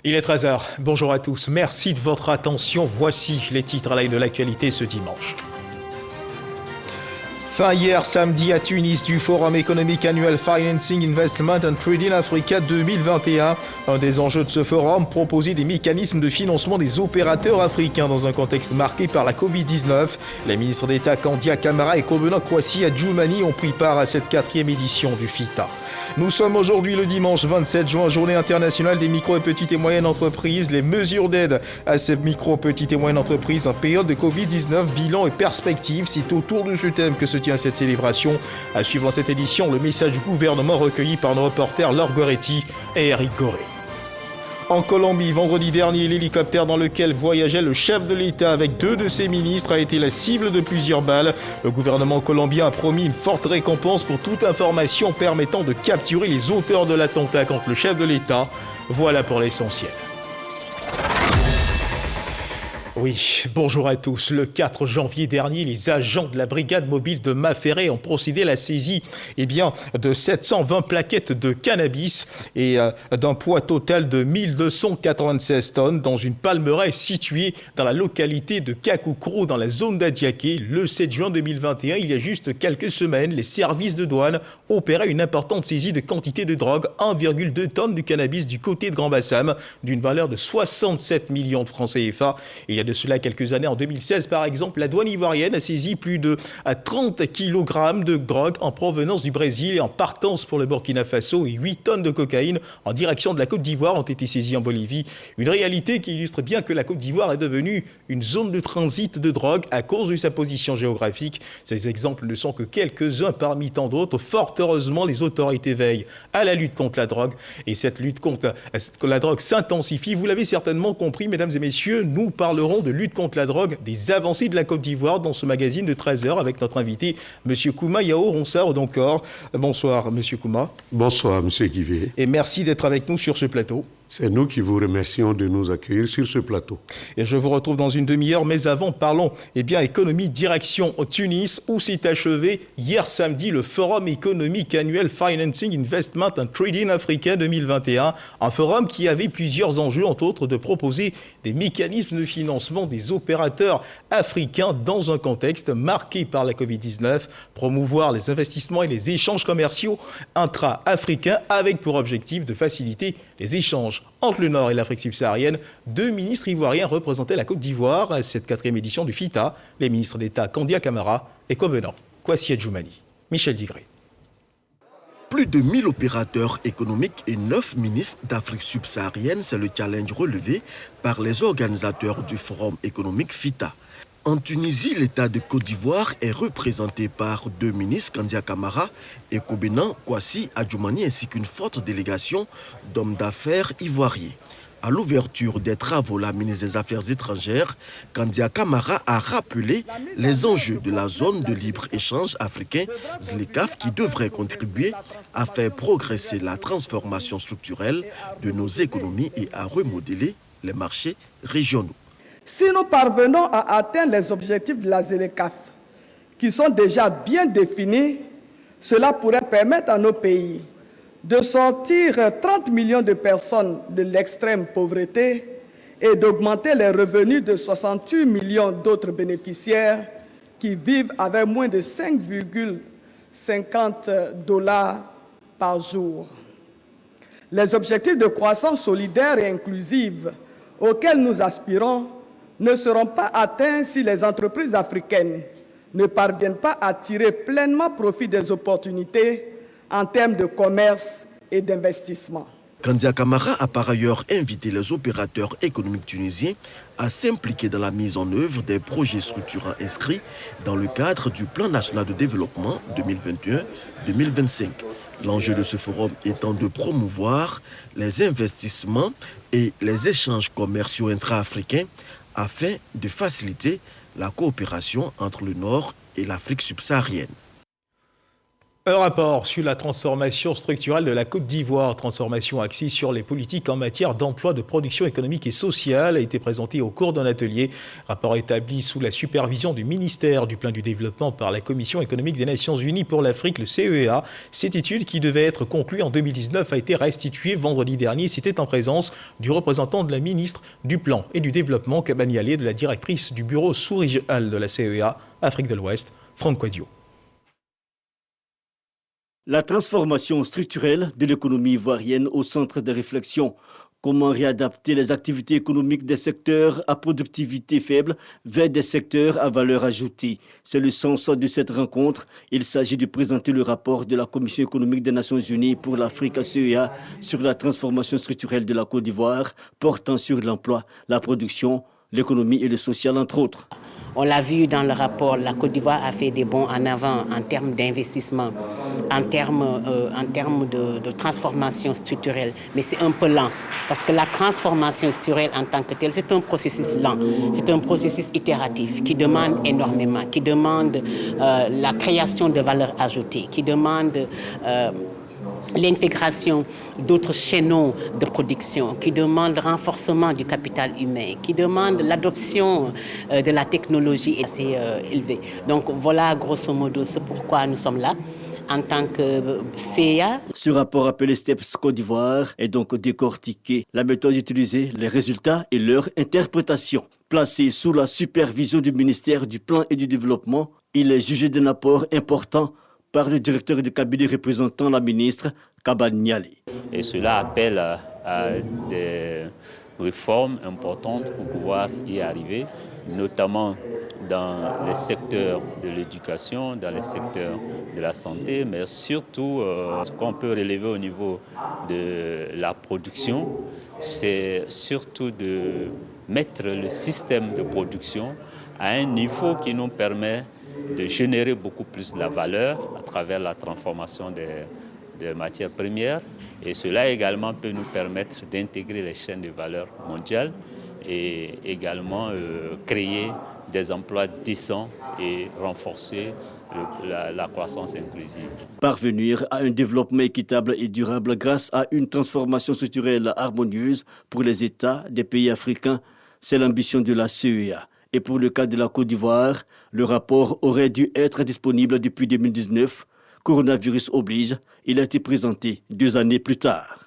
Il est 13h. Bonjour à tous. Merci de votre attention. Voici les titres à l'œil de l'actualité ce dimanche. Fin hier samedi à Tunis du Forum économique annuel Financing, Investment and Trading Africa 2021. Un des enjeux de ce forum, proposer des mécanismes de financement des opérateurs africains dans un contexte marqué par la Covid-19. Les ministres d'État Kandia Camara et Kobena Kwasi Adjoumani ont pris part à cette 4e édition du FITA. Nous sommes aujourd'hui le dimanche 27 juin, journée internationale des micro et petites et moyennes entreprises. Les mesures d'aide à ces micro, petites et moyennes entreprises en période de Covid-19, bilan et perspectives. C'est autour de ce thème que se tient cette célébration. À suivre dans cette édition, le message du gouvernement recueilli par nos reporters Laure Goretti et Eric Goré. En Colombie, vendredi dernier, l'hélicoptère dans lequel voyageait le chef de l'État avec 2 de ses ministres a été la cible de plusieurs balles. Le gouvernement colombien a promis une forte récompense pour toute information permettant de capturer les auteurs de l'attentat contre le chef de l'État. Voilà pour l'essentiel. Oui, bonjour à tous. Le 4 janvier dernier, les agents de la brigade mobile de Maferré ont procédé à la saisie de 720 plaquettes de cannabis et d'un poids total de 1296 tonnes dans une palmeraie située dans la localité de Kakoukro, dans la zone d'Adiaké. Le 7 juin 2021, il y a juste quelques semaines, les services de douane opéraient une importante saisie de quantité de drogue, 1,2 tonnes de cannabis du côté de Grand Bassam, d'une valeur de 67 millions de francs CFA. Il y a de cela quelques années, en 2016 par exemple, la douane ivoirienne a saisi plus de 30 kg de drogue en provenance du Brésil et en partance pour le Burkina Faso, et 8 tonnes de cocaïne en direction de la Côte d'Ivoire ont été saisies en Bolivie. Une réalité qui illustre bien que la Côte d'Ivoire est devenue une zone de transit de drogue à cause de sa position géographique. Ces exemples ne sont que quelques-uns parmi tant d'autres. Fort heureusement, les autorités veillent à la lutte contre la drogue, et cette lutte contre la drogue s'intensifie. Vous l'avez certainement compris, mesdames et messieurs, nous parlerons de lutte contre la drogue, des avancées de la Côte d'Ivoire dans ce magazine de 13h avec notre invité, M. Kouma Yao Ronsard d'Oncor. Bonsoir, M. Kouma. Bonsoir, M. Guivet. Et merci d'être avec nous sur ce plateau. C'est nous qui vous remercions de nous accueillir sur ce plateau. Et je vous retrouve dans une demi-heure, mais avant, parlons économie, direction Tunis, où s'est achevé hier samedi le Forum économique annuel Financing, Investment and Trading Africa 2021. Un forum qui avait plusieurs enjeux, entre autres de proposer des mécanismes de financement des opérateurs africains dans un contexte marqué par la Covid-19, promouvoir les investissements et les échanges commerciaux intra-africains avec pour objectif de faciliter les échanges entre le Nord et l'Afrique subsaharienne. 2 ministres ivoiriens représentaient la Côte d'Ivoire à cette 4e édition du FITA, les ministres d'État Kandia Camara et Kobena Kwasi Adjoumani. Michel Digré. Plus de 1000 opérateurs économiques et 9 ministres d'Afrique subsaharienne, c'est le challenge relevé par les organisateurs du Forum économique FITA. En Tunisie, l'État de Côte d'Ivoire est représenté par 2 ministres, Kandia Camara et Kobena Kwasi Adjoumani, ainsi qu'une forte délégation d'hommes d'affaires ivoiriens. À l'ouverture des travaux, la ministre des Affaires étrangères, Kandia Camara, a rappelé les enjeux de la zone de libre-échange africain, ZLECAf, qui devrait contribuer à faire progresser la transformation structurelle de nos économies et à remodeler les marchés régionaux. Si nous parvenons à atteindre les objectifs de la ZLECAf, qui sont déjà bien définis, cela pourrait permettre à nos pays de sortir 30 millions de personnes de l'extrême pauvreté et d'augmenter les revenus de 68 millions d'autres bénéficiaires qui vivent avec moins de 5,50 $ par jour. Les objectifs de croissance solidaire et inclusive auxquels nous aspirons ne seront pas atteints si les entreprises africaines ne parviennent pas à tirer pleinement profit des opportunités en termes de commerce et d'investissement. Kandia Camara a par ailleurs invité les opérateurs économiques tunisiens à s'impliquer dans la mise en œuvre des projets structurants inscrits dans le cadre du Plan national de développement 2021-2025. L'enjeu de ce forum étant de promouvoir les investissements et les échanges commerciaux intra-africains afin de faciliter la coopération entre le Nord et l'Afrique subsaharienne. Un rapport sur la transformation structurelle de la Côte d'Ivoire, transformation axée sur les politiques en matière d'emploi, de production économique et sociale, a été présenté au cours d'un atelier. Rapport établi sous la supervision du ministère du Plan du Développement par la Commission économique des Nations Unies pour l'Afrique, le CEA. Cette étude, qui devait être conclue en 2019, a été restituée vendredi dernier. C'était en présence du représentant de la ministre du Plan et du Développement, Kabani Allé, de la directrice du bureau sous-régional de la CEA, Afrique de l'Ouest, Franck Quadio. La transformation structurelle de l'économie ivoirienne au centre de réflexion. Comment réadapter les activités économiques des secteurs à productivité faible vers des secteurs à valeur ajoutée. C'est le sens de cette rencontre. Il s'agit de présenter le rapport de la Commission économique des Nations Unies pour l'Afrique CEA sur la transformation structurelle de la Côte d'Ivoire, portant sur l'emploi, la production, l'économie et le social, entre autres. On l'a vu dans le rapport, la Côte d'Ivoire a fait des bonds en avant en termes d'investissement, en termes de transformation structurelle. Mais c'est un peu lent, parce que la transformation structurelle en tant que telle, c'est un processus lent. C'est un processus itératif qui demande énormément, qui demande la création de valeur ajoutée, qui demande l'intégration d'autres chaînons de production, qui demande le renforcement du capital humain, qui demande l'adoption de la technologie assez élevée. Donc voilà, grosso modo, c'est pourquoi nous sommes là. En tant que CEA. Ce rapport appelé STEPS Côte d'Ivoire est donc décortiqué. La méthode utilisée, les résultats et leur interprétation. Placé sous la supervision du ministère du Plan et du Développement, il est jugé d'un apport important par le directeur de cabinet représentant la ministre, Kabani Allé. Et cela appelle à des réformes importantes pour pouvoir y arriver, notamment dans les secteurs de l'éducation, dans les secteurs de la santé, mais surtout ce qu'on peut relever au niveau de la production, c'est surtout de mettre le système de production à un niveau qui nous permet de générer beaucoup plus de la valeur à travers la transformation des matières premières. Et cela également peut nous permettre d'intégrer les chaînes de valeur mondiales et également créer des emplois décents et renforcer la croissance inclusive. Parvenir à un développement équitable et durable grâce à une transformation structurelle harmonieuse pour les États des pays africains, c'est l'ambition de la CEA. Et pour le cas de la Côte d'Ivoire, le rapport aurait dû être disponible depuis 2019. Coronavirus oblige, il a été présenté 2 années plus tard.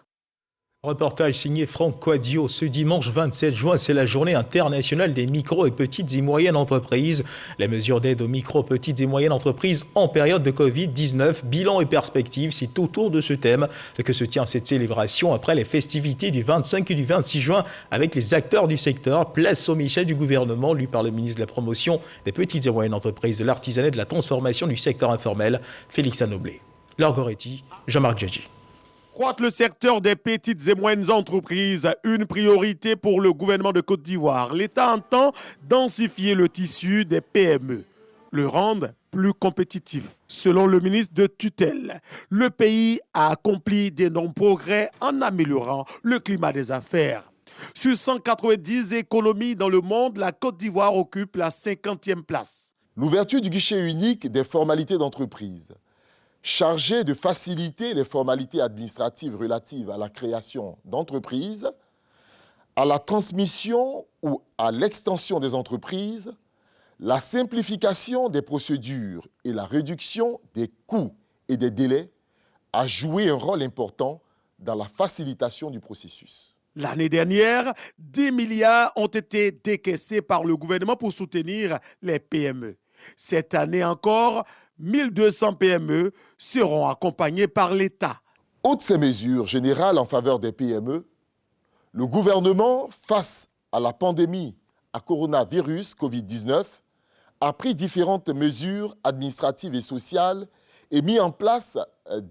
Reportage signé Franck Quadio. Ce dimanche 27 juin, c'est la journée internationale des micro et petites et moyennes entreprises. Les mesures d'aide aux micro, petites et moyennes entreprises en période de Covid-19, bilan et perspectives, c'est autour de ce thème que se tient cette célébration après les festivités du 25 et du 26 juin avec les acteurs du secteur. Place au Michel du gouvernement, lu par le ministre de la Promotion des petites et moyennes entreprises, de l'artisanat et de la transformation du secteur informel, Félix Anoblé. Laure Goretti, Jean-Marc Djadji. Croître le secteur des petites et moyennes entreprises, une priorité pour le gouvernement de Côte d'Ivoire. L'État entend densifier le tissu des PME, le rendre plus compétitif. Selon le ministre de tutelle, le pays a accompli d'énormes progrès en améliorant le climat des affaires. Sur 190 économies dans le monde, la Côte d'Ivoire occupe la 50e place. L'ouverture du guichet unique des formalités d'entreprise, chargé de faciliter les formalités administratives relatives à la création d'entreprises, à la transmission ou à l'extension des entreprises, la simplification des procédures et la réduction des coûts et des délais a joué un rôle important dans la facilitation du processus. L'année dernière, 10 milliards ont été décaissés par le gouvernement pour soutenir les PME. Cette année encore, 1200 PME seront accompagnées par l'État. Outre ces mesures générales en faveur des PME, le gouvernement, face à la pandémie à coronavirus Covid-19, a pris différentes mesures administratives et sociales et mis en place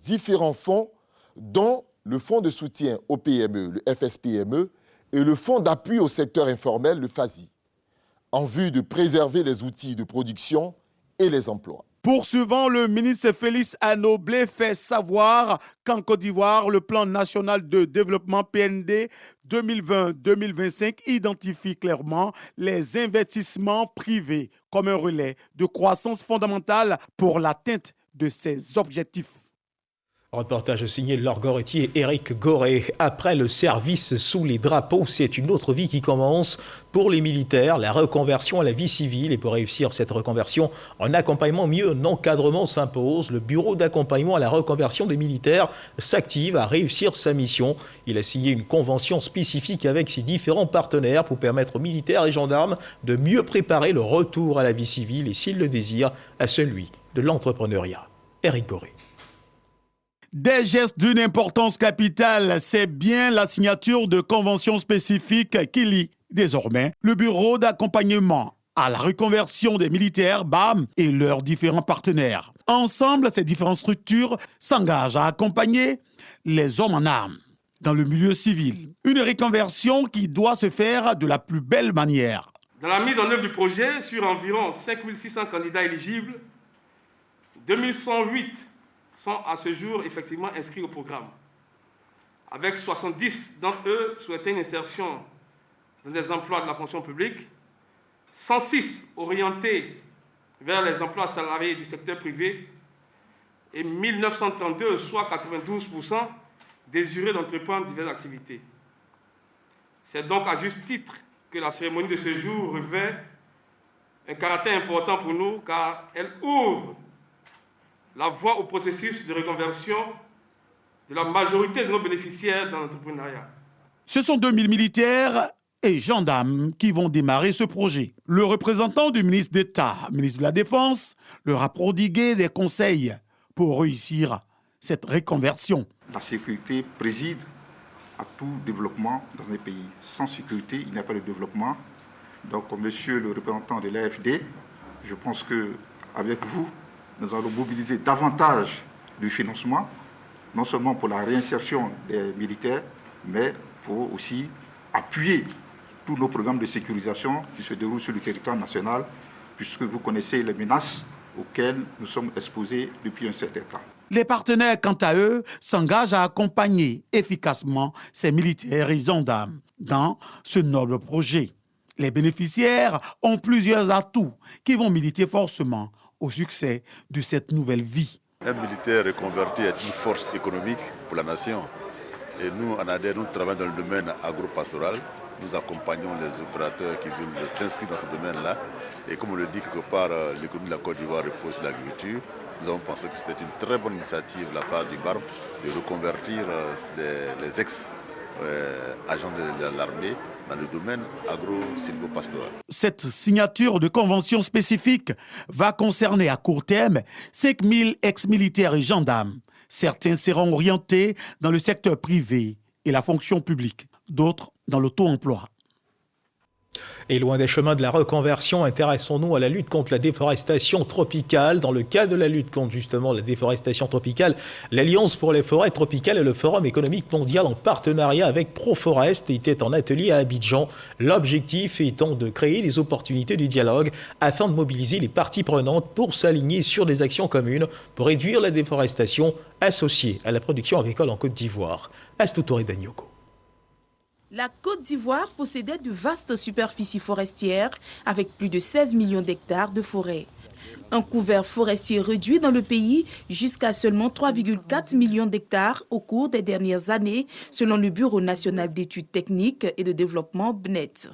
différents fonds, dont le Fonds de soutien aux PME, le FSPME, et le Fonds d'appui au secteur informel, le FASI, en vue de préserver les outils de production et les emplois. Poursuivant, le ministre Félix Anoblé fait savoir qu'en Côte d'Ivoire, le plan national de développement PND 2020-2025 identifie clairement les investissements privés comme un relais de croissance fondamentale pour l'atteinte de ces objectifs. Reportage signé Laure Goretti et Éric Goré. Après le service sous les drapeaux, c'est une autre vie qui commence pour les militaires, la reconversion à la vie civile. Et pour réussir cette reconversion, un accompagnement mieux, un encadrement s'impose. Le bureau d'accompagnement à la reconversion des militaires s'active à réussir sa mission. Il a signé une convention spécifique avec ses différents partenaires pour permettre aux militaires et gendarmes de mieux préparer le retour à la vie civile et, s'ils le désirent, à celui de l'entrepreneuriat. Éric Goré. Des gestes d'une importance capitale, c'est bien la signature de conventions spécifiques qui lie désormais le bureau d'accompagnement à la reconversion des militaires, BAM, et leurs différents partenaires. Ensemble, ces différentes structures s'engagent à accompagner les hommes en armes dans le milieu civil. Une reconversion qui doit se faire de la plus belle manière. Dans la mise en œuvre du projet, sur environ 5600 candidats éligibles, 2108 sont à ce jour effectivement inscrits au programme, avec 70 d'entre eux souhaitant une insertion dans des emplois de la fonction publique, 106 orientés vers les emplois salariés du secteur privé et 1932, soit 92%, désireux d'entreprendre diverses activités. C'est donc à juste titre que la cérémonie de ce jour revêt un caractère important pour nous, car elle ouvre la voie au processus de reconversion de la majorité de nos bénéficiaires dans l'entrepreneuriat. Ce sont 2000 militaires et gendarmes qui vont démarrer ce projet. Le représentant du ministre d'État, ministre de la Défense, leur a prodigué des conseils pour réussir cette reconversion. La sécurité préside à tout développement dans un pays. Sans sécurité, il n'y a pas de développement. Donc, monsieur le représentant de l'AFD, je pense qu'avec vous, nous allons mobiliser davantage de financement, non seulement pour la réinsertion des militaires, mais pour aussi appuyer tous nos programmes de sécurisation qui se déroulent sur le territoire national, puisque vous connaissez les menaces auxquelles nous sommes exposés depuis un certain temps. Les partenaires, quant à eux, s'engagent à accompagner efficacement ces militaires et gendarmes dans ce noble projet. Les bénéficiaires ont plusieurs atouts qui vont militer forcément au succès de cette nouvelle vie. Un militaire reconverti est une force économique pour la nation. Et nous, en ADER, nous travaillons dans le domaine agro-pastoral. Nous accompagnons les opérateurs qui veulent s'inscrire dans ce domaine-là. Et comme on le dit quelque part, l'économie de la Côte d'Ivoire repose sur l'agriculture. Nous avons pensé que c'était une très bonne initiative de la part du BARM de reconvertir les ex-agents de l'armée dans le domaine agro-silvopastoral. Cette signature de convention spécifique va concerner à court terme 5000 ex-militaires et gendarmes. Certains seront orientés dans le secteur privé et la fonction publique, d'autres dans l'auto-emploi. Et loin des chemins de la reconversion, intéressons-nous à la lutte contre la déforestation tropicale. Dans le cadre de la lutte contre justement la déforestation tropicale, l'Alliance pour les forêts tropicales et le Forum économique mondial en partenariat avec Proforest était en atelier à Abidjan. L'objectif étant de créer des opportunités de dialogue afin de mobiliser les parties prenantes pour s'aligner sur des actions communes pour réduire la déforestation associée à la production agricole en Côte d'Ivoire. Astoutoré Danyoko. La Côte d'Ivoire possédait de vastes superficies forestières avec plus de 16 millions d'hectares de forêt. Un couvert forestier réduit dans le pays jusqu'à seulement 3,4 millions d'hectares au cours des dernières années, selon le Bureau national d'études techniques et de développement BNET.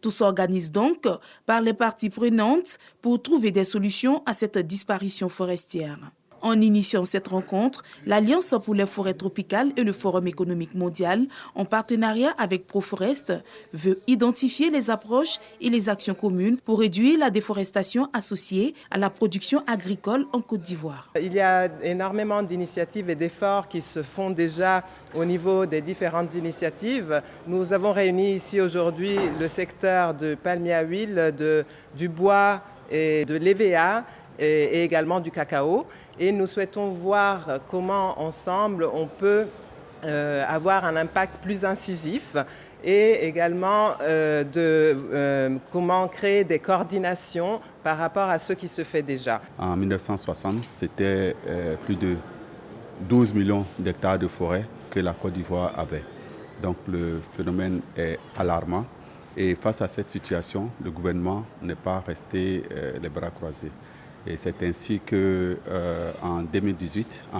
Tout s'organise donc par les parties prenantes pour trouver des solutions à cette disparition forestière. En initiant cette rencontre, l'Alliance pour les forêts tropicales et le Forum économique mondial, en partenariat avec Proforest, veut identifier les approches et les actions communes pour réduire la déforestation associée à la production agricole en Côte d'Ivoire. Il y a énormément d'initiatives et d'efforts qui se font déjà au niveau des différentes initiatives. Nous avons réuni ici aujourd'hui le secteur de palmier à huile, du bois et de l'EVA et également du cacao. Et nous souhaitons voir comment, ensemble, on peut avoir un impact plus incisif et également comment créer des coordinations par rapport à ce qui se fait déjà. En 1960, c'était plus de 12 millions d'hectares de forêt que la Côte d'Ivoire avait. Donc le phénomène est alarmant. Et face à cette situation, le gouvernement n'est pas resté les bras croisés. Et c'est ainsi que en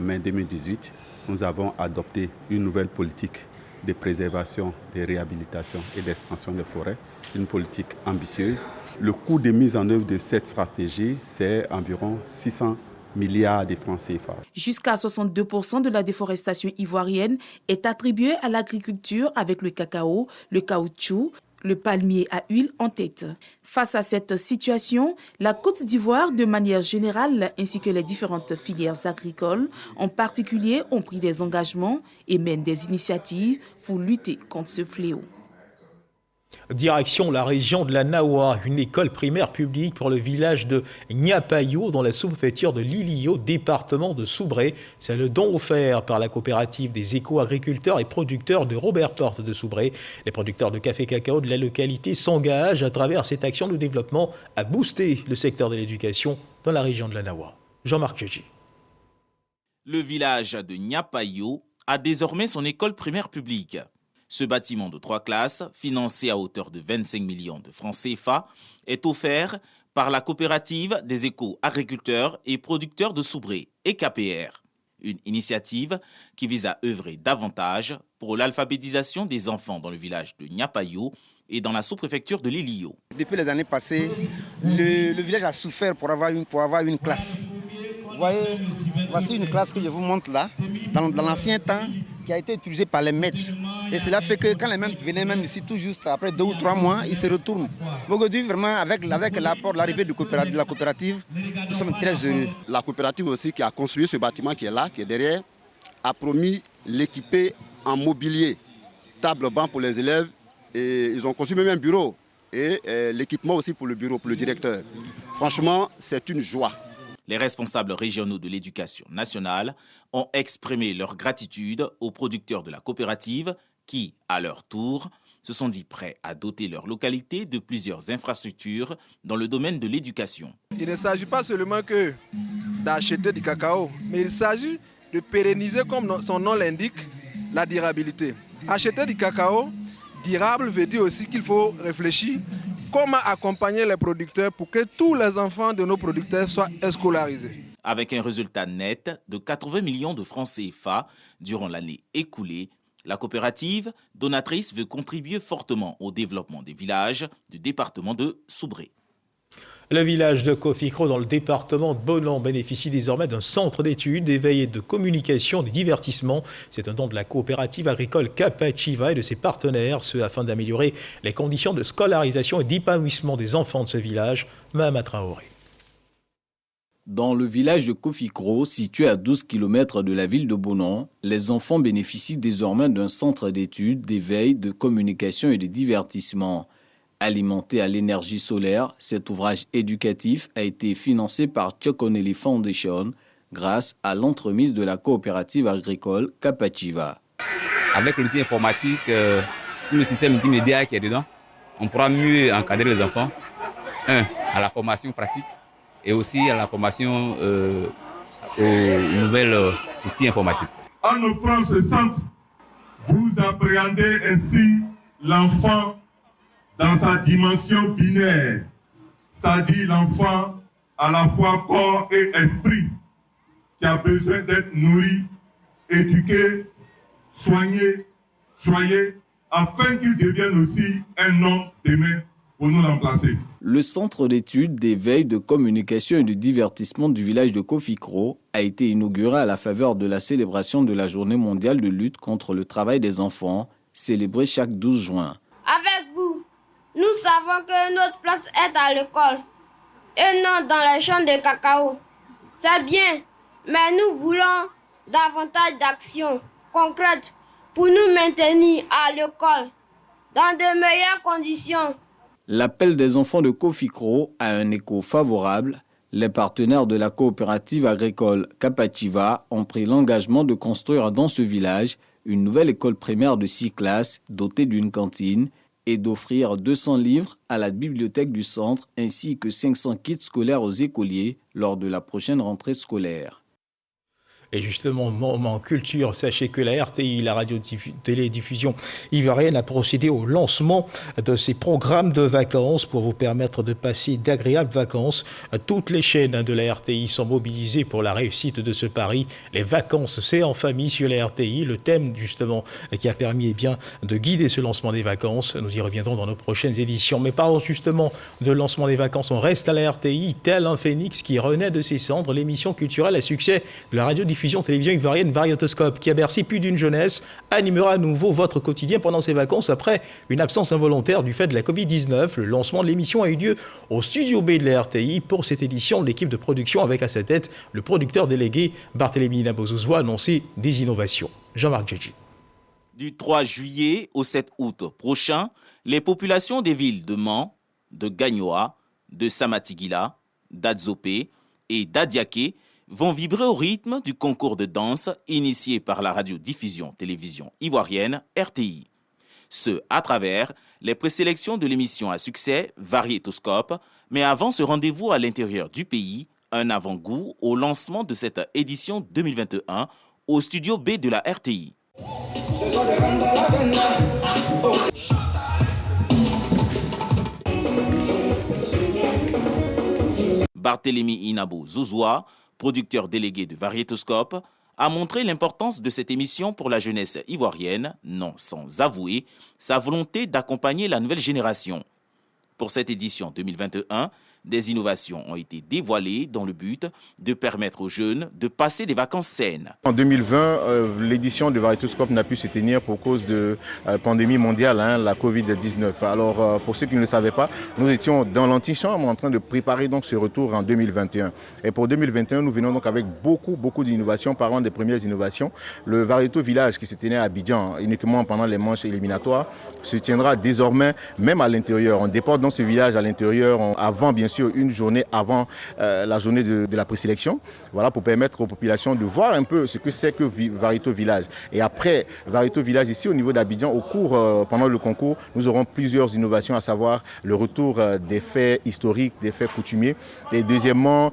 mai 2018, nous avons adopté une nouvelle politique de préservation, de réhabilitation et d'extension des forêts, une politique ambitieuse. Le coût de mise en œuvre de cette stratégie, c'est environ 600 milliards de francs CFA. Jusqu'à 62% de la déforestation ivoirienne est attribuée à l'agriculture avec le cacao, le caoutchouc, le palmier à huile en tête. Face à cette situation, la Côte d'Ivoire, de manière générale, ainsi que les différentes filières agricoles, en particulier, ont pris des engagements et mènent des initiatives pour lutter contre ce fléau. Direction la région de la Nawa, une école primaire publique pour le village de Niapayo dans la sous-préfecture de Lilio, département de Soubré. C'est le don offert par la coopérative des éco-agriculteurs et producteurs de Robert Porte de Soubré. Les producteurs de café cacao de la localité s'engagent à travers cette action de développement à booster le secteur de l'éducation dans la région de la Nawa. Jean-Marc Jeji. Le village de Niapayo a désormais son école primaire publique. Ce bâtiment de 3 classes, financé à hauteur de 25 millions de francs CFA, est offert par la coopérative des éco-agriculteurs et producteurs de Soubré, EKPR. Une initiative qui vise à œuvrer davantage pour l'alphabétisation des enfants dans le village de Niapayo et dans la sous-préfecture de Lilio. Depuis les années passées, le village a souffert pour avoir une classe. Vous voyez, voici une classe que je vous montre là, dans l'ancien temps, qui a été utilisée par les maîtres. Et cela fait que quand les maîtres venaient même ici, tout juste après 2 ou 3 mois, ils se retournent. Aujourd'hui, vraiment, avec l'apport, l'arrivée de la coopérative, nous sommes très heureux. La coopérative aussi qui a construit ce bâtiment qui est là, qui est derrière, a promis l'équiper en mobilier, table-banc pour les élèves, et ils ont construit même un bureau, et l'équipement aussi pour le bureau, pour le directeur. Franchement, c'est une joie. Les responsables régionaux de l'éducation nationale ont exprimé leur gratitude aux producteurs de la coopérative qui, à leur tour, se sont dit prêts à doter leur localité de plusieurs infrastructures dans le domaine de l'éducation. Il ne s'agit pas seulement que d'acheter du cacao, mais il s'agit de pérenniser, comme son nom l'indique, la durabilité. Acheter du cacao durable veut dire aussi qu'il faut réfléchir comment accompagner les producteurs pour que tous les enfants de nos producteurs soient scolarisés. Avec un résultat net de 80 millions de francs CFA durant l'année écoulée, la coopérative donatrice veut contribuer fortement au développement des villages du département de Soubré. Le village de Kofikro dans le département de Bonan bénéficie désormais d'un centre d'études, d'éveil et de communication, de divertissement. C'est un don de la coopérative agricole Kapachiva et de ses partenaires, ce afin d'améliorer les conditions de scolarisation et d'épanouissement des enfants de ce village. Mahama Traoré. Dans le village de Kofikro, situé à 12 km de la ville de Bonan, les enfants bénéficient désormais d'un centre d'études, d'éveil, de communication et de divertissement. Alimenté à l'énergie solaire, cet ouvrage éducatif a été financé par Chokoneli Foundation grâce à l'entremise de la coopérative agricole Kapachiva. Avec l'outil informatique, tout le système multimédia qui est dedans, on pourra mieux encadrer les enfants. À la formation pratique et aussi à la formation aux nouvelles outils informatiques. En offrant ce centre, vous appréhendez ainsi l'enfant dans sa dimension binaire, c'est-à-dire l'enfant à la fois corps et esprit, qui a besoin d'être nourri, éduqué, soigné, choyé, afin qu'il devienne aussi un homme demain pour nous remplacer. Le centre d'études, d'éveil, de communication et de divertissement du village de Kofikro a été inauguré à la faveur de la célébration de la Journée mondiale de lutte contre le travail des enfants, célébrée chaque 12 juin. Avec vous, nous savons que notre place est à l'école et non dans les champs de cacao. C'est bien, mais nous voulons davantage d'actions concrètes pour nous maintenir à l'école dans de meilleures conditions. L'appel des enfants de Kofikro a un écho favorable. Les partenaires de la coopérative agricole Kapachiva ont pris l'engagement de construire dans ce village une nouvelle école primaire de 6 classes dotée d'une cantine et d'offrir 200 livres à la bibliothèque du centre ainsi que 500 kits scolaires aux écoliers lors de la prochaine rentrée scolaire. Et justement, moment culture, sachez que la RTI, la radio-télédiffusion ivoirienne, a procédé au lancement de ses programmes de vacances pour vous permettre de passer d'agréables vacances. Toutes les chaînes de la RTI sont mobilisées pour la réussite de ce pari. Les vacances, c'est en famille sur la RTI. Le thème, justement, qui a permis de guider ce lancement des vacances. Nous y reviendrons dans nos prochaines éditions. Mais parlons justement de lancement des vacances. On reste à la RTI, tel un phénix qui renaît de ses cendres. L'émission culturelle à succès de la radiodiffusion télévision ivoirienne Variétoscope, qui a bercé plus d'une jeunesse, animera à nouveau votre quotidien pendant ces vacances après une absence involontaire du fait de la Covid-19. Le lancement de l'émission a eu lieu au Studio B de la RTI. Pour cette édition, l'équipe de production avec à sa tête le producteur délégué Barthélémy Nabozouzoua a annoncé des innovations. Jean-Marc Djedji. Du 3 juillet au 7 août prochain, les populations des villes de Mans, de Gagnoa, de Samatigila, d'Adzopé et d'Adiaké vont vibrer au rythme du concours de danse initié par la radiodiffusion télévision ivoirienne RTI. Ce à travers les présélections de l'émission à succès Variétoscope, mais avant ce rendez-vous à l'intérieur du pays, un avant-goût au lancement de cette édition 2021 au Studio B de la RTI. Barthélémy Nabozouzoua, producteur délégué de Variétoscope, a montré l'importance de cette émission pour la jeunesse ivoirienne, non sans avouer sa volonté d'accompagner la nouvelle génération. Pour cette édition 2021, des innovations ont été dévoilées dans le but de permettre aux jeunes de passer des vacances saines. En 2020, l'édition de Variétoscope n'a pu se tenir pour cause de pandémie mondiale, la Covid-19. Alors, pour ceux qui ne le savaient pas, nous étions dans l'antichambre en train de préparer donc ce retour en 2021. Et pour 2021, nous venons donc avec beaucoup d'innovations. Parlant des premières innovations, le Variéto Village qui se tenait à Abidjan uniquement pendant les manches éliminatoires se tiendra désormais même à l'intérieur. On déporte dans ce village à l'intérieur avant bien sûr une journée avant la journée de la présélection, voilà, pour permettre aux populations de voir un peu ce que c'est que Variéto Village. Et après Variéto Village ici au niveau d'Abidjan, au cours pendant le concours, nous aurons plusieurs innovations, à savoir le retour des faits historiques, des faits coutumiers, et deuxièmement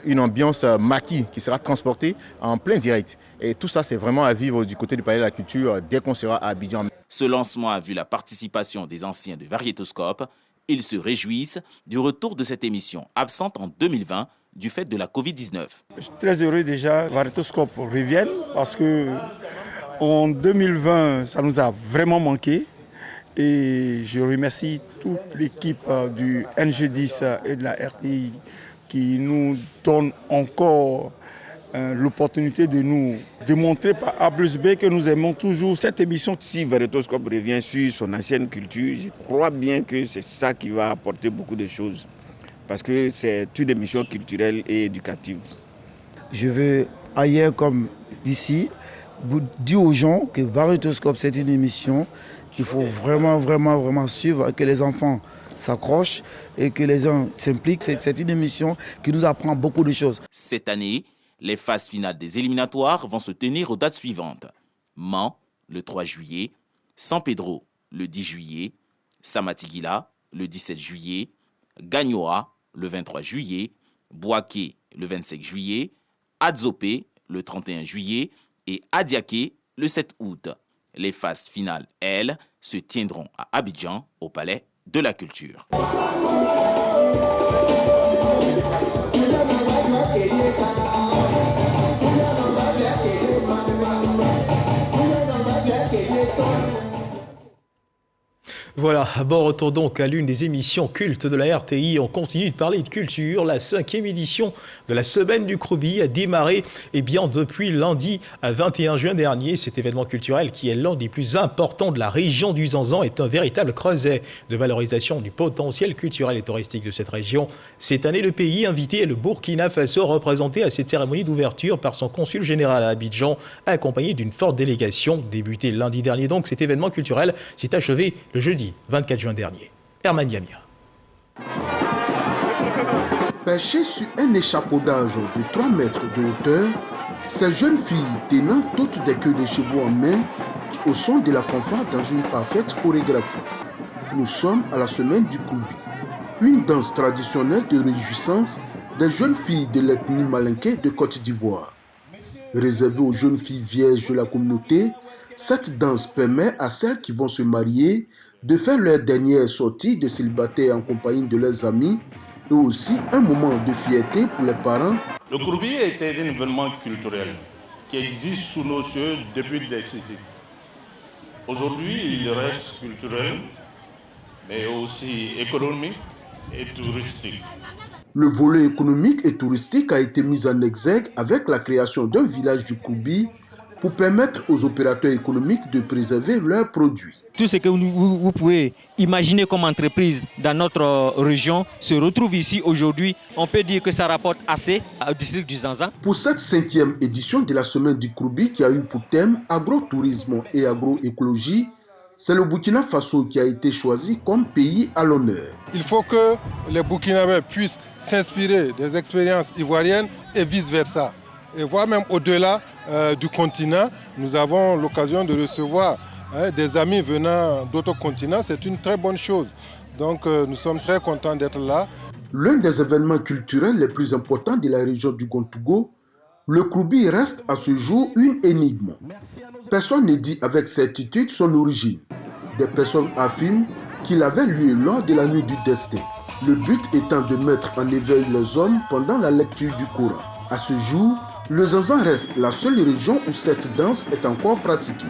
une ambiance maquis qui sera transportée en plein direct. Et tout ça, c'est vraiment à vivre du côté du Palais de la Culture dès qu'on sera à Abidjan. Ce lancement a vu la participation des anciens de Variétoscope. Ils se réjouissent du retour de cette émission, absente en 2020 du fait de la Covid-19. Je suis très heureux déjà que Variétoscope revienne parce qu'en 2020, ça nous a vraiment manqué. Et je remercie toute l'équipe du NG10 et de la RTI qui nous donne encore l'opportunité de nous démontrer par A plus B que nous aimons toujours cette émission. Si Variétoscope revient sur son ancienne culture, je crois bien que c'est ça qui va apporter beaucoup de choses. Parce que c'est une émission culturelle et éducative. Je veux, ailleurs comme d'ici, dire aux gens que Variétoscope, c'est une émission qu'il faut vraiment suivre, que les enfants s'accrochent et que les gens s'impliquent. C'est une émission qui nous apprend beaucoup de choses. Cette année, les phases finales des éliminatoires vont se tenir aux dates suivantes. Mans, le 3 juillet, San Pedro, le 10 juillet, Samatigila, le 17 juillet, Gagnoa, le 23 juillet, Bouaké, le 25 juillet, Adzopé, le 31 juillet et Adiaké, le 7 août. Les phases finales, elles, se tiendront à Abidjan, au Palais de la Culture. Voilà, bon retour donc à l'une des émissions cultes de la RTI. On continue de parler de culture. La 5e édition de la Semaine du Kroubi a démarré depuis lundi 21 juin dernier. Cet événement culturel, qui est l'un des plus importants de la région du Zanzan, est un véritable creuset de valorisation du potentiel culturel et touristique de cette région. Cette année, le pays invité est le Burkina Faso, représenté à cette cérémonie d'ouverture par son consul général à Abidjan, accompagné d'une forte délégation. Débuté lundi dernier donc, cet événement culturel s'est achevé le jeudi 24 juin dernier. Herman Yamia. Perchées sur un échafaudage de 3 mètres de hauteur, ces jeunes filles tenant toutes des queues de chevaux en main au son de la fanfare dans une parfaite chorégraphie. Nous sommes à la semaine du Kroubi, une danse traditionnelle de réjouissance des jeunes filles de l'ethnie malinké de Côte d'Ivoire. Réservée aux jeunes filles vierges de la communauté, cette danse permet à celles qui vont se marier de faire leur dernière sortie de célibataire en compagnie de leurs amis et aussi un moment de fierté pour les parents. Le courbi était un événement culturel qui existe sous nos cieux depuis des siècles. Aujourd'hui, il reste culturel, mais aussi économique et touristique. Le volet économique et touristique a été mis en exergue avec la création d'un village du courbi pour permettre aux opérateurs économiques de préserver leurs produits. Tout ce que vous pouvez imaginer comme entreprise dans notre région se retrouve ici aujourd'hui. On peut dire que ça rapporte assez au district du Zanza. Pour cette 5e édition de la semaine du courbi qui a eu pour thème agrotourisme et agroécologie, c'est le Burkina Faso qui a été choisi comme pays à l'honneur. Il faut que les Burkinabés puissent s'inspirer des expériences ivoiriennes et vice-versa. Et voire même au-delà du continent, nous avons l'occasion de recevoir des amis venant d'autres continents. C'est une très bonne chose. Donc nous sommes très contents d'être là. L'un des événements culturels les plus importants de la région du Gontougo, le courbi reste à ce jour une énigme. Personne ne dit avec certitude son origine. Des personnes affirment qu'il avait lieu lors de la nuit du destin. Le but étant de mettre en éveil les hommes pendant la lecture du Coran. À ce jour, le Zanza reste la seule région où cette danse est encore pratiquée.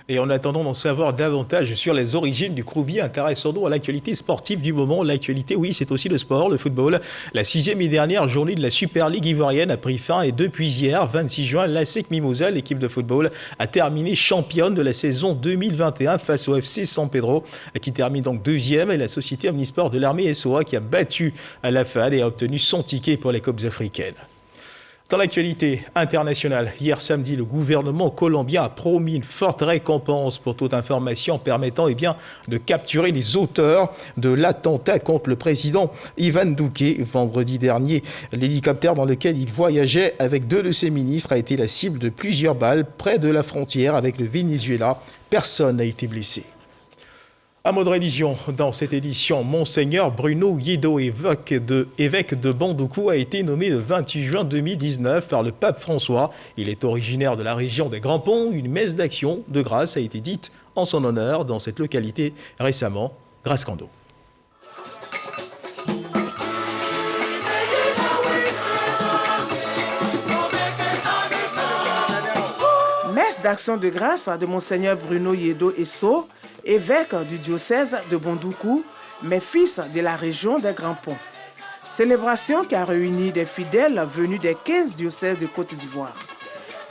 Et en attendant d'en savoir davantage sur les origines du courbi, intéressons-nous à l'actualité sportive du moment. L'actualité, oui, c'est aussi le sport, le football. La 6e et dernière journée de la Super League ivoirienne a pris fin et depuis hier, 26 juin, l'ASEC Mimosa, l'équipe de football, a terminé championne de la saison 2021 face au FC San Pedro, qui termine donc 2e, et la société Omnisport de l'armée SOA qui a battu la FAD et a obtenu son ticket pour les Coupes africaines. Dans l'actualité internationale, hier samedi, le gouvernement colombien a promis une forte récompense pour toute information permettant de capturer les auteurs de l'attentat contre le président Ivan Duque. Vendredi dernier, l'hélicoptère dans lequel il voyageait avec 2 de ses ministres a été la cible de plusieurs balles près de la frontière avec le Venezuela. Personne n'a été blessé. À mot de religion, dans cette édition, Monseigneur Bruno Yedo, évêque de Bandoukou, a été nommé le 28 juin 2019 par le pape François. Il est originaire de la région des Grands Ponts. Une messe d'action de grâce a été dite en son honneur dans cette localité récemment. Grâce Kando. Messe d'action de grâce de Monseigneur Bruno Yedo Esso, évêque du diocèse de Bandoukou, mais fils de la région des Grands Ponts. Célébration qui a réuni des fidèles venus des 15 diocèses de Côte d'Ivoire.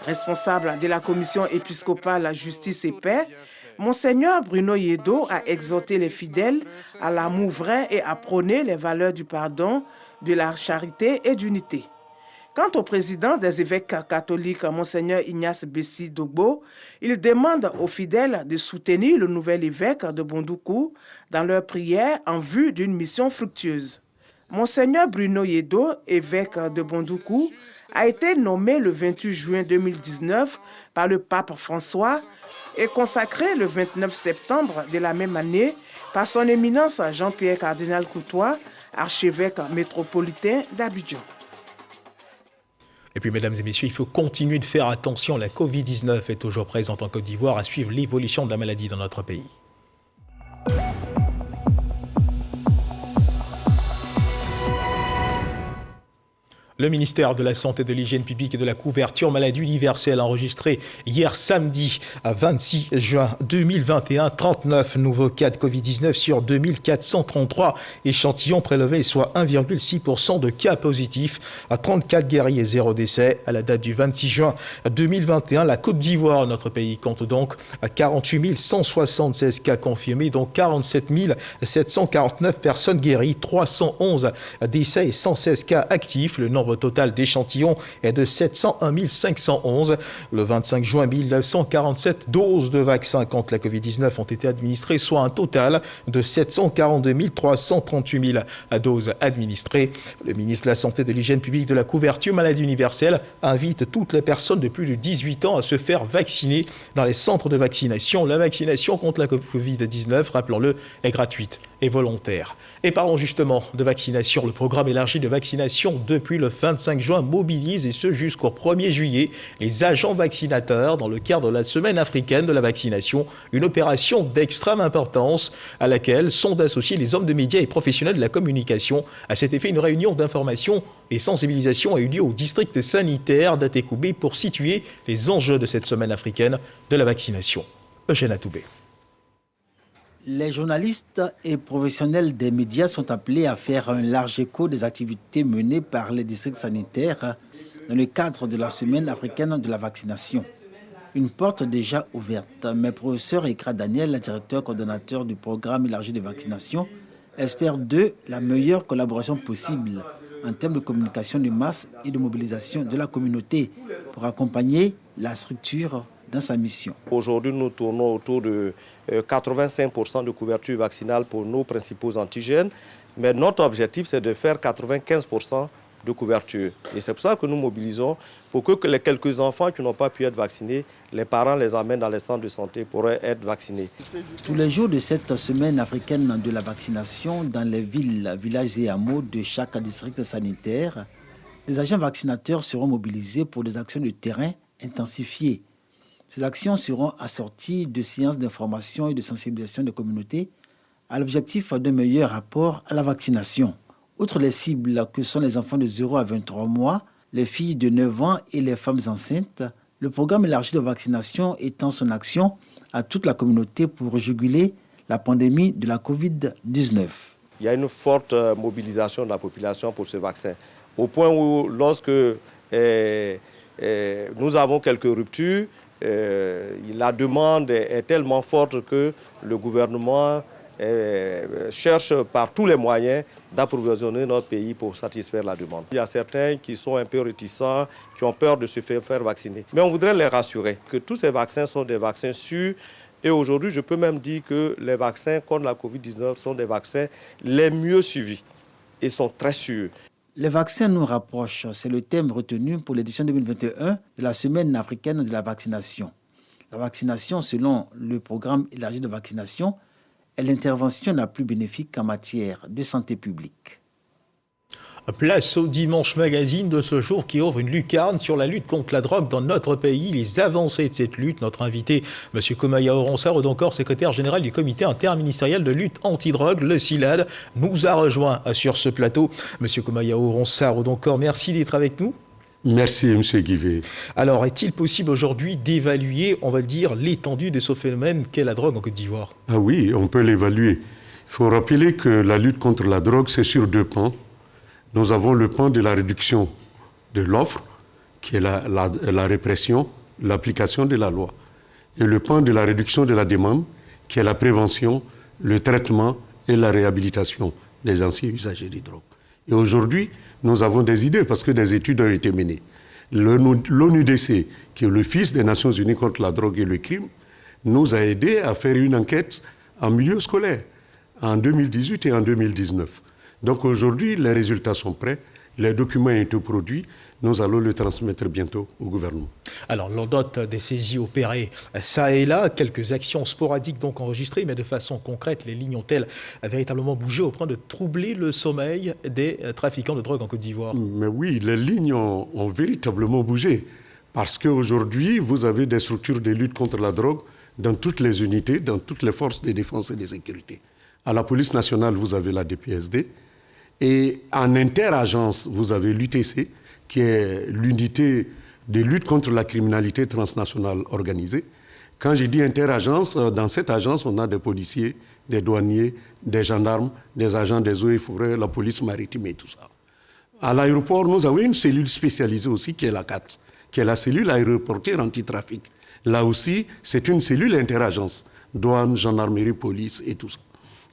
Responsable de la commission épiscopale Justice et Paix, Monseigneur Bruno Yedo a exhorté les fidèles à l'amour vrai et à prôner les valeurs du pardon, de la charité et d'unité. Quant au président des évêques catholiques, Monseigneur Ignace Bessi Dogbo, il demande aux fidèles de soutenir le nouvel évêque de Bandoukou dans leurs prières en vue d'une mission fructueuse. Monseigneur Bruno Yedo, évêque de Bandoukou, a été nommé le 28 juin 2019 par le pape François et consacré le 29 septembre de la même année par son éminence Jean-Pierre Cardinal Coutois, archevêque métropolitain d'Abidjan. Et puis, mesdames et messieurs, il faut continuer de faire attention. La Covid-19 est toujours présente en Côte d'Ivoire, à suivre l'évolution de la maladie dans notre pays. Le ministère de la Santé, de l'Hygiène publique et de la couverture maladie universelle a enregistré hier samedi, à 26 juin 2021, 39 nouveaux cas de Covid-19 sur 2433 échantillons prélevés, soit 1,6% de cas positifs, à 34 guéris et 0 décès. À la date du 26 juin 2021, la Côte d'Ivoire, notre pays, compte donc à 48 176 cas confirmés, dont 47 749 personnes guéries, 311 décès et 116 cas actifs. Le nombre total d'échantillons est de 701 511. Le 25 juin, 1947 doses de vaccins contre la Covid-19 ont été administrées, soit un total de 742 338 doses administrées. Le ministre de la Santé, de l'Hygiène publique, de la couverture maladie universelle invite toutes les personnes de plus de 18 ans à se faire vacciner dans les centres de vaccination. La vaccination contre la Covid-19, rappelons-le, est gratuite et volontaires. Et parlons justement de vaccination. Le programme élargi de vaccination depuis le 25 juin mobilise, et ce jusqu'au 1er juillet, les agents vaccinateurs dans le cadre de la Semaine africaine de la vaccination, une opération d'extrême importance à laquelle sont associés les hommes de médias et professionnels de la communication. À cet effet, une réunion d'information et sensibilisation a eu lieu au district sanitaire d'Atekoubé pour situer les enjeux de cette Semaine africaine de la vaccination. Eugène Atoubé. Les journalistes et professionnels des médias sont appelés à faire un large écho des activités menées par les districts sanitaires dans le cadre de la Semaine africaine de la vaccination. Une porte déjà ouverte, mais professeur Ekra Daniel, directeur coordonnateur du programme élargi de vaccination, espère de la meilleure collaboration possible en termes de communication de masse et de mobilisation de la communauté pour accompagner la structure dans sa mission. Aujourd'hui, nous tournons autour de 85% de couverture vaccinale pour nos principaux antigènes, mais notre objectif, c'est de faire 95% de couverture. Et c'est pour ça que nous mobilisons pour que les quelques enfants qui n'ont pas pu être vaccinés, les parents les amènent dans les centres de santé pour être vaccinés. Tous les jours de cette semaine africaine de la vaccination, dans les villes, villages et hameaux de chaque district sanitaire, les agents vaccinateurs seront mobilisés pour des actions de terrain intensifiées. Ces actions seront assorties de séances d'information et de sensibilisation des communautés à l'objectif d'un meilleur rapport à la vaccination. Outre les cibles que sont les enfants de 0 à 23 mois, les filles de 9 ans et les femmes enceintes, le programme élargi de vaccination étend son action à toute la communauté pour juguler la pandémie de la Covid-19. Il y a une forte mobilisation de la population pour ce vaccin, au point où lorsque nous avons quelques ruptures, la demande est tellement forte que le gouvernement cherche par tous les moyens d'approvisionner notre pays pour satisfaire la demande. Il y a certains qui sont un peu réticents, qui ont peur de se faire vacciner. Mais on voudrait les rassurer que tous ces vaccins sont des vaccins sûrs. Et aujourd'hui, je peux même dire que les vaccins contre la Covid-19 sont des vaccins les mieux suivis et sont très sûrs. Les vaccins nous rapprochent, c'est le thème retenu pour l'édition 2021 de la Semaine africaine de la vaccination. La vaccination, selon le programme élargi de vaccination, est l'intervention la plus bénéfique en matière de santé publique. Place au Dimanche Magazine de ce jour qui ouvre une lucarne sur la lutte contre la drogue dans notre pays, les avancées de cette lutte. Notre invité, M. Komaya Oronsar, encore secrétaire général du comité interministériel de lutte antidrogue, le CILAD, nous a rejoint sur ce plateau. M. Komaya Oronsar, encore merci d'être avec nous. Merci, M. Guivet. Alors, est-il possible aujourd'hui d'évaluer, on va dire, l'étendue de ce phénomène qu'est la drogue en Côte d'Ivoire? Ah oui, on peut l'évaluer. Il faut rappeler que la lutte contre la drogue, c'est sur deux pans. Nous avons le pan de la réduction de l'offre, qui est la répression, l'application de la loi. Et le pan de la réduction de la demande, qui est la prévention, le traitement et la réhabilitation des anciens usagers de drogue. Et aujourd'hui, nous avons des idées parce que des études ont été menées. L'ONUDC, qui est l'Office des Nations Unies contre la drogue et le crime, nous a aidés à faire une enquête en milieu scolaire en 2018 et en 2019. Donc aujourd'hui, les résultats sont prêts, les documents ont été produits, nous allons le transmettre bientôt au gouvernement. Alors, l'on note des saisies opérées ça et là, quelques actions sporadiques donc enregistrées, mais de façon concrète, les lignes ont-elles véritablement bougé au point de troubler le sommeil des trafiquants de drogue en Côte d'Ivoire? Mais oui, les lignes ont véritablement bougé, parce qu'aujourd'hui, vous avez des structures de lutte contre la drogue dans toutes les unités, dans toutes les forces de défense et de sécurité. À la police nationale, vous avez la DPSD, et en interagence, vous avez l'UTC, qui est l'unité de lutte contre la criminalité transnationale organisée. Quand je dis interagence, dans cette agence, on a des policiers, des douaniers, des gendarmes, des agents des eaux et forêts, la police maritime et tout ça. À l'aéroport, nous avons une cellule spécialisée aussi, qui est la CAT, qui est la cellule aéroportière anti-trafic. Là aussi, c'est une cellule interagence, douane, gendarmerie, police et tout ça.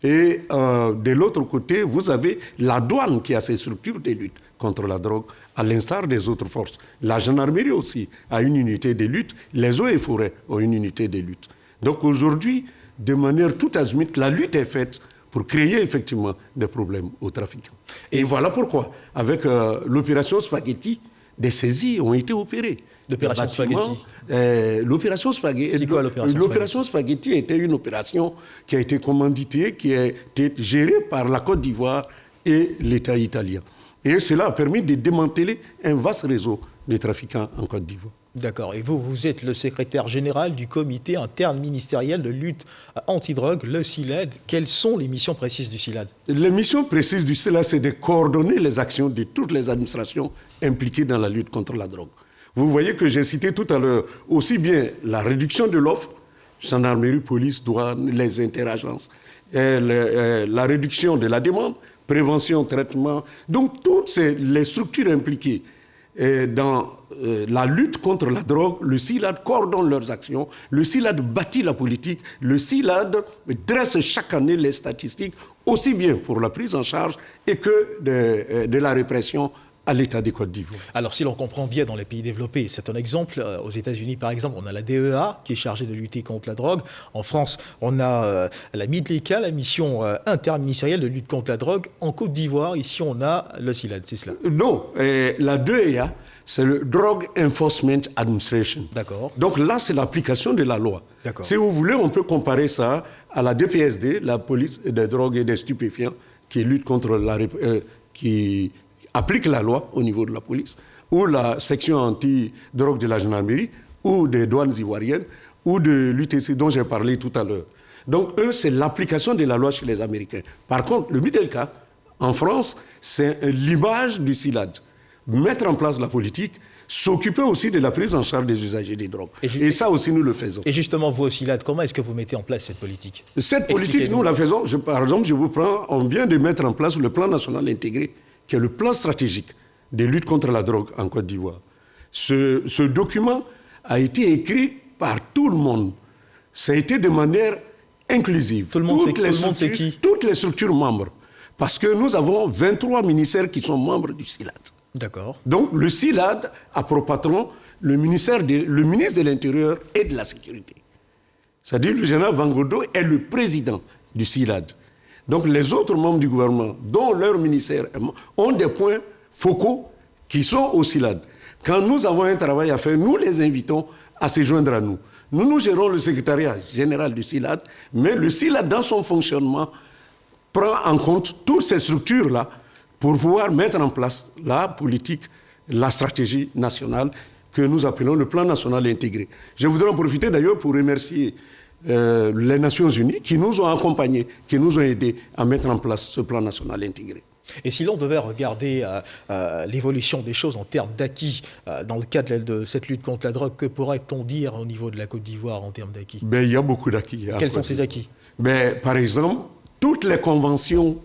Et de l'autre côté, vous avez la douane qui a ses structures de lutte contre la drogue, à l'instar des autres forces. La gendarmerie aussi a une unité de lutte, les eaux et forêts ont une unité de lutte. Donc aujourd'hui, de manière tout azimut, la lutte est faite pour créer effectivement des problèmes aux trafiquants. Et voilà pourquoi, avec l'opération Spaghetti, des saisies ont été opérées. L'opération Spaghetti. L'opération Spaghetti. C'est quoi l'opération Spaghetti était une opération qui a été commanditée, qui a été gérée par la Côte d'Ivoire et l'État italien. Et cela a permis de démanteler un vaste réseau de trafiquants en Côte d'Ivoire. D'accord. Et vous êtes le secrétaire général du comité interministériel de lutte antidrogue, le CILAD. Quelles sont les missions précises du CILAD? Les missions précises du CILAD, c'est de coordonner les actions de toutes les administrations impliquées dans la lutte contre la drogue. Vous voyez que j'ai cité tout à l'heure aussi bien la réduction de l'offre, gendarmerie, police, douane, les interagences, la réduction de la demande, prévention, traitement. Donc toutes les structures impliquées dans la lutte contre la drogue, le CILAD coordonne leurs actions, le CILAD bâtit la politique, le CILAD dresse chaque année les statistiques, aussi bien pour la prise en charge et que de la répression à l'État de Côte d'Ivoire. Alors, si l'on comprend bien dans les pays développés, c'est un exemple. Aux États-Unis, par exemple, on a la DEA qui est chargée de lutter contre la drogue. En France, on a la MIDLECA, la mission interministérielle de lutte contre la drogue. En Côte d'Ivoire, ici, on a le CILAD, c'est cela? Non, la DEA, c'est le Drug Enforcement Administration. D'accord. Donc là, c'est l'application de la loi. D'accord. Si vous voulez, on peut comparer ça à la DPSD, la police des drogues et des stupéfiants, qui lutte contre qui applique la loi au niveau de la police, ou la section anti-drogue de la gendarmerie, ou des douanes ivoiriennes, ou de l'UTC dont j'ai parlé tout à l'heure. Donc eux, c'est l'application de la loi chez les Américains. Par contre, le MIDLECA, en France, c'est l'image du CILAD. Mettre en place la politique, s'occuper aussi de la prise en charge des usagers des drogues. Et ça aussi, nous le faisons. Et justement, vous au CILAD, comment est-ce que vous mettez en place cette politique? Cette politique, nous la faisons. Par exemple, on vient de mettre en place le plan national intégré, qui est le plan stratégique de lutte contre la drogue en Côte d'Ivoire. Ce document a été écrit par tout le monde. Ça a été de manière inclusive. Tout le monde, c'est qui? Toutes les structures membres. Parce que nous avons 23 ministères qui sont membres du CILAD. D'accord. Donc le CILAD a pour patron le ministre de l'Intérieur et de la Sécurité. C'est-à-dire le général Vangodo est le président du CILAD. Donc les autres membres du gouvernement, dont leur ministère, ont des points focaux qui sont au CILAD. Quand nous avons un travail à faire, nous les invitons à se joindre à nous. Nous gérons le secrétariat général du CILAD, mais le CILAD, dans son fonctionnement, prend en compte toutes ces structures-là pour pouvoir mettre en place la politique, la stratégie nationale que nous appelons le plan national intégré. Je voudrais en profiter d'ailleurs pour remercier les Nations Unies qui nous ont accompagnés, qui nous ont aidés à mettre en place ce plan national intégré. Et si l'on devait regarder l'évolution des choses en termes d'acquis dans le cadre de cette lutte contre la drogue, que pourrait-on dire au niveau de la Côte d'Ivoire en termes d'acquis? Il y a beaucoup d'acquis. Quels sont ces acquis? Par exemple, toutes les conventions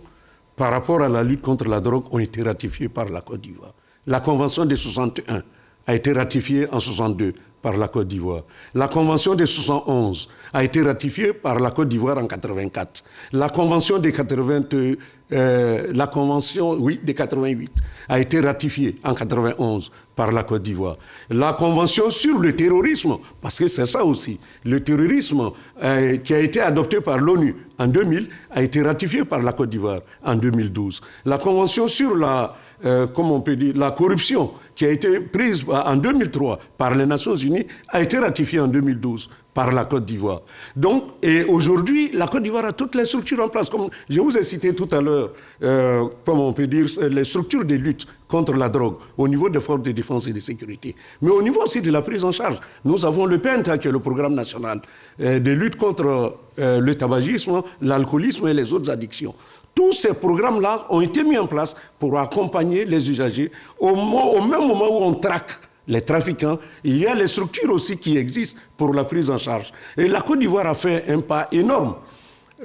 par rapport à la lutte contre la drogue ont été ratifiées par la Côte d'Ivoire. La convention de 61 a été ratifiée en 62 par la Côte d'Ivoire. La convention de 71 a été ratifiée par la Côte d'Ivoire en 84. La convention de 88 a été ratifiée en 91 par la Côte d'Ivoire. La convention sur le terrorisme, parce que c'est ça aussi, le terrorisme qui a été adopté par l'ONU en 2000 a été ratifiée par la Côte d'Ivoire en 2012. La convention sur la corruption qui a été prise en 2003 par les Nations Unies a été ratifiée en 2012 par la Côte d'Ivoire. Donc, et aujourd'hui, la Côte d'Ivoire a toutes les structures en place. Comme je vous ai cité tout à l'heure, les structures de lutte contre la drogue au niveau des forces de défense et de sécurité. Mais au niveau aussi de la prise en charge, nous avons le PNTA, qui est le programme national de lutte contre le tabagisme, l'alcoolisme et les autres addictions. Tous ces programmes-là ont été mis en place pour accompagner les usagers. Au même moment où on traque les trafiquants, il y a les structures aussi qui existent pour la prise en charge. Et la Côte d'Ivoire a fait un pas énorme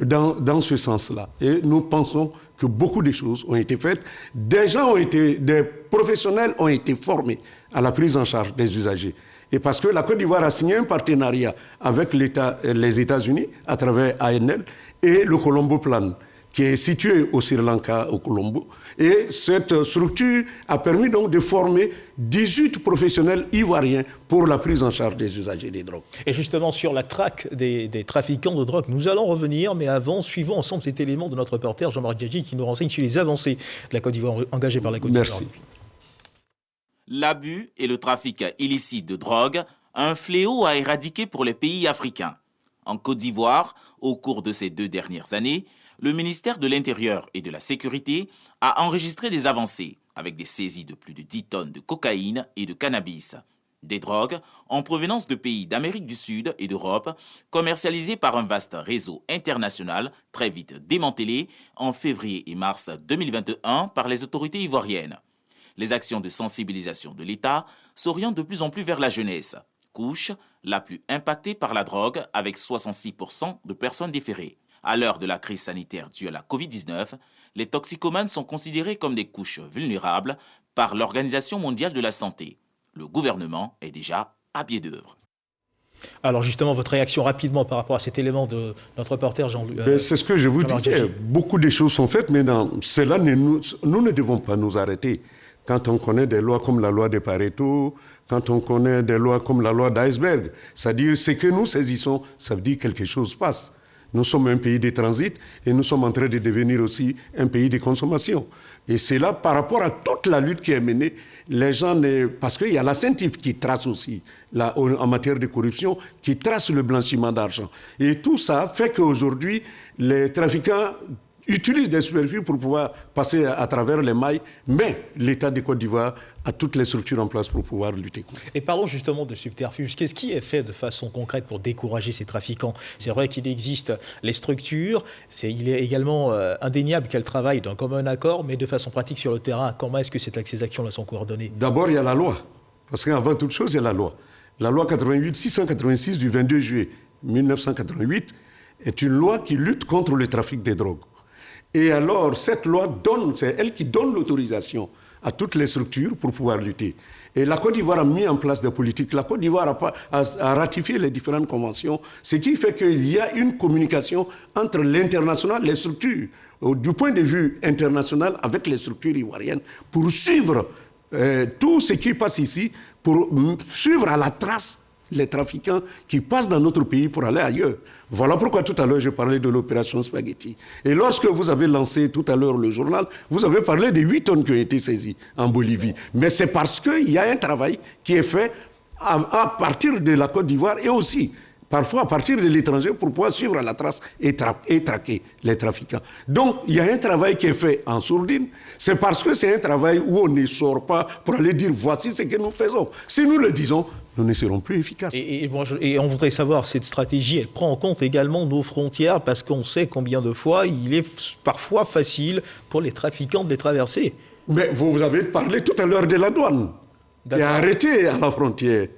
dans ce sens-là. Et nous pensons que beaucoup de choses ont été faites. Des professionnels ont été formés à la prise en charge des usagers. Et parce que la Côte d'Ivoire a signé un partenariat avec les États-Unis à travers ANL et le Colombo Plan, qui est situé au Sri Lanka, au Colombo. Et cette structure a permis donc de former 18 professionnels ivoiriens pour la prise en charge des usagers des drogues. Et justement, sur la traque des trafiquants de drogue, nous allons revenir, mais avant, suivons ensemble cet élément de notre reporter Jean-Marc Diadji qui nous renseigne sur les avancées de la Côte d'Ivoire engagées par la Côte d'Ivoire. Merci. L'abus et le trafic illicite de drogue, un fléau à éradiquer pour les pays africains. En Côte d'Ivoire, au cours de ces 2 dernières années, le ministère de l'Intérieur et de la Sécurité a enregistré des avancées avec des saisies de plus de 10 tonnes de cocaïne et de cannabis. Des drogues en provenance de pays d'Amérique du Sud et d'Europe, commercialisées par un vaste réseau international très vite démantelé en février et mars 2021 par les autorités ivoiriennes. Les actions de sensibilisation de l'État s'orientent de plus en plus vers la jeunesse, couche la plus impactée par la drogue avec 66% de personnes déférées. À l'heure de la crise sanitaire due à la Covid-19, les toxicomanes sont considérés comme des couches vulnérables par l'Organisation mondiale de la santé. Le gouvernement est déjà à pied d'œuvre. Alors justement, votre réaction rapidement par rapport à cet élément de notre reporter Jean-Louis. C'est ce que je vous disais. Beaucoup de choses sont faites, mais dans cela, nous ne devons pas nous arrêter. Quand on connaît des lois comme la loi de Pareto, quand on connaît des lois comme la loi d'iceberg, c'est-à-dire ce que nous saisissons, ça veut dire que quelque chose passe. Nous sommes un pays de transit et nous sommes en train de devenir aussi un pays de consommation. Et c'est là, par rapport à toute la lutte qui est menée, les gens, parce qu'il y a la CENTIF qui trace aussi, en matière de corruption, qui trace le blanchiment d'argent. Et tout ça fait qu'aujourd'hui, les trafiquants utilisent des superficies pour pouvoir passer à travers les mailles, mais l'État de Côte d'Ivoire a toutes les structures en place pour pouvoir lutter contre. Et parlons justement de subterfuge. Qu'est-ce qui est fait de façon concrète pour décourager ces trafiquants? C'est vrai qu'il existe les structures, il est également indéniable qu'elles travaillent d'un commun accord, mais de façon pratique sur le terrain, comment est-ce que ces actions-là sont coordonnées? D'abord, il y a la loi, parce qu'avant toute chose, il y a la loi. La loi 686 du 22 juillet 1988 est une loi qui lutte contre le trafic des drogues. Et alors, cette loi c'est elle qui donne l'autorisation à toutes les structures pour pouvoir lutter. Et la Côte d'Ivoire a mis en place des politiques. La Côte d'Ivoire a ratifié les différentes conventions, ce qui fait qu'il y a une communication entre l'international, les structures, du point de vue international, avec les structures ivoiriennes, pour suivre tout ce qui passe ici, pour suivre à la trace les trafiquants qui passent dans notre pays pour aller ailleurs. Voilà pourquoi tout à l'heure j'ai parlé de l'opération Spaghetti. Et lorsque vous avez lancé tout à l'heure le journal, vous avez parlé de 8 tonnes qui ont été saisies en Bolivie. Mais c'est parce qu'il y a un travail qui est fait à partir de la Côte d'Ivoire et aussi parfois à partir de l'étranger pour pouvoir suivre à la trace et traquer les trafiquants. Donc, il y a un travail qui est fait en sourdine. C'est parce que c'est un travail où on ne sort pas pour aller dire voici ce que nous faisons. Si nous le disons, nous ne serons plus efficaces. Et on voudrait savoir, cette stratégie, elle prend en compte également nos frontières parce qu'on sait combien de fois il est parfois facile pour les trafiquants de les traverser. Mais vous avez parlé tout à l'heure de la douane qui est arrêtée à la frontière.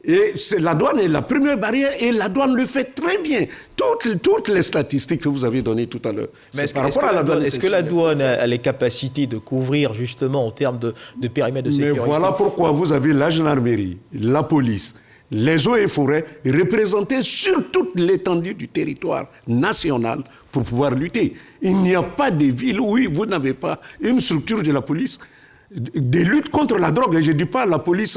Et la douane est la première barrière et la douane le fait très bien. Toutes les statistiques que vous avez données tout à l'heure. Mais est-ce que la douane a les capacités de couvrir justement en termes de périmètre de sécurité? Mais voilà pourquoi vous avez la gendarmerie, la police, les eaux et forêts représentés sur toute l'étendue du territoire national pour pouvoir lutter. Il n'y a pas de ville où vous n'avez pas une structure de la police des luttes contre la drogue. Et je ne dis pas la police,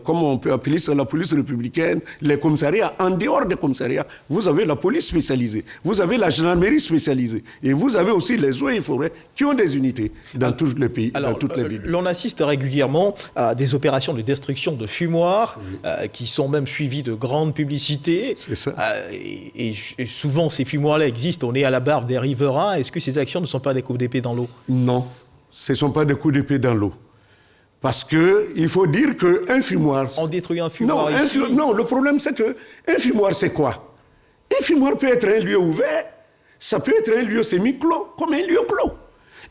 comment on peut appeler ça, la police républicaine, les commissariats. En dehors des commissariats, vous avez la police spécialisée, vous avez la gendarmerie spécialisée, et vous avez aussi les eaux et forêts qui ont des unités dans tous les pays, dans toutes les villes. L'on assiste régulièrement à des opérations de destruction de fumoirs, qui sont même suivies de grandes publicités. C'est ça. Et souvent, ces fumoirs-là existent, on est à la barbe des riverains. Est-ce que ces actions ne sont pas des coups d'épée dans l'eau? Non. Ce ne sont pas des coups d'épée dans l'eau. Parce qu'il faut dire qu'un fumoir... On détruit un fumoir ici. Non, le problème c'est qu'un fumoir c'est quoi? Un fumoir peut être un lieu ouvert, ça peut être un lieu semi-clos, comme un lieu clos.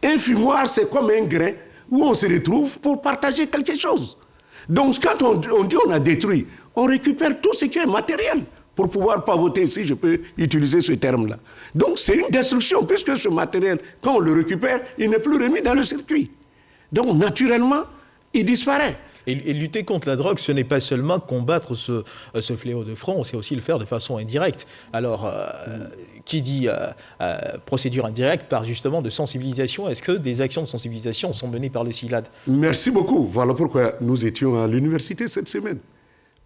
Un fumoir c'est comme un grain où on se retrouve pour partager quelque chose. Donc quand on dit on a détruit, on récupère tout ce qui est matériel pour pouvoir pavoter, si je peux utiliser ce terme-là. Donc c'est une destruction, puisque ce matériel, quand on le récupère, il n'est plus remis dans le circuit. Donc naturellement, il disparaît. Et lutter contre la drogue, ce n'est pas seulement combattre ce fléau de front, c'est aussi le faire de façon indirecte. Alors, qui dit procédure indirecte parle justement de sensibilisation. Est-ce que des actions de sensibilisation sont menées par le CILAD? Merci beaucoup. Voilà pourquoi nous étions à l'université cette semaine.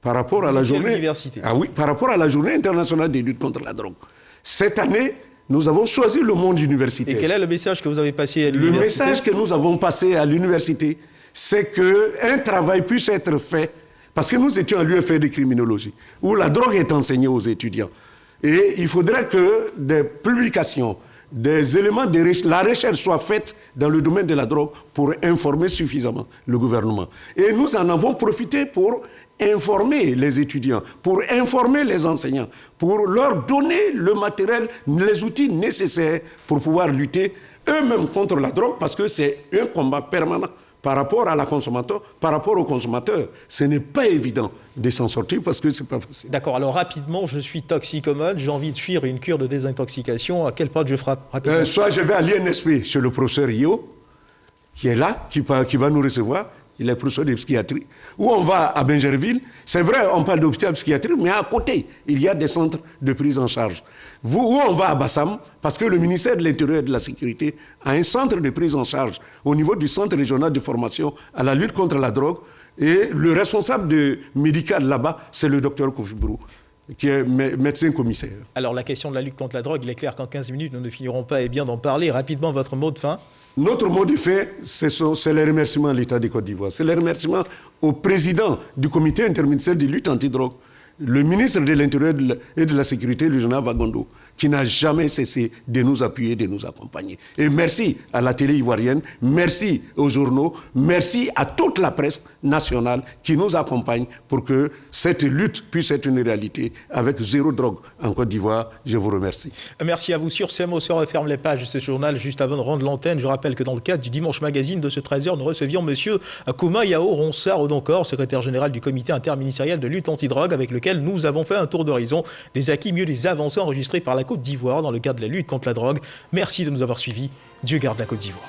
Par rapport à la journée, par rapport à la journée internationale des luttes contre la drogue. Cette année, nous avons choisi le monde universitaire. Et quel est le message que vous avez passé à l'université? Le message que nous avons passé à l'université, c'est qu'un travail puisse être fait, parce que nous étions à l'UFR de criminologie, où la drogue est enseignée aux étudiants. Et il faudrait que des publications, des éléments de la recherche soit faite dans le domaine de la drogue pour informer suffisamment le gouvernement. Et nous en avons profité pour informer les étudiants, pour informer les enseignants, pour leur donner le matériel, les outils nécessaires pour pouvoir lutter eux-mêmes contre la drogue, parce que c'est un combat permanent par rapport à la consommateur, par rapport au consommateur. Ce n'est pas évident de s'en sortir parce que c'est pas facile. D'accord, alors rapidement, je suis toxicomane, j'ai envie de fuir une cure de désintoxication. À quelle porte je frappe rapidement? Soit je vais à l'INSP chez le professeur Io, qui est là, qui va nous recevoir. Il est professeur de psychiatrie. Ou on va à Bingerville. C'est vrai, on parle d'hôpital psychiatrique, mais à côté, il y a des centres de prise en charge. Ou on va à Bassam, parce que le ministère de l'Intérieur et de la Sécurité a un centre de prise en charge au niveau du centre régional de formation à la lutte contre la drogue. Et le responsable médical là-bas, c'est le docteur Kofi Brou, qui est médecin commissaire. Alors la question de la lutte contre la drogue, il est clair qu'en 15 minutes, nous ne finirons pas et bien d'en parler. Rapidement, votre mot de fin. Notre mot de fin, c'est les remerciements à l'État de Côte d'Ivoire. C'est les remerciements au président du comité interministériel de lutte anti-drogue, le ministre de l'Intérieur et de la Sécurité, le général Wagondo, qui n'a jamais cessé de nous appuyer, de nous accompagner. Et merci à la télé ivoirienne, merci aux journaux, merci à toute la presse nationale qui nous accompagne pour que cette lutte puisse être une réalité avec zéro drogue en Côte d'Ivoire. Je vous remercie. Merci à vous. Sur ces mots se referment les pages de ce journal. Juste avant de rendre l'antenne, je rappelle que dans le cadre du Dimanche Magazine de ce 13h, nous recevions M. Kouma Yao Ronsard Odonkor, secrétaire général du comité interministériel de lutte anti-drogue, avec lequel nous avons fait un tour d'horizon des acquis, mieux des avancées enregistrées par la Côte d'Ivoire dans le cadre de la lutte contre la drogue. Merci de nous avoir suivis. Dieu garde la Côte d'Ivoire.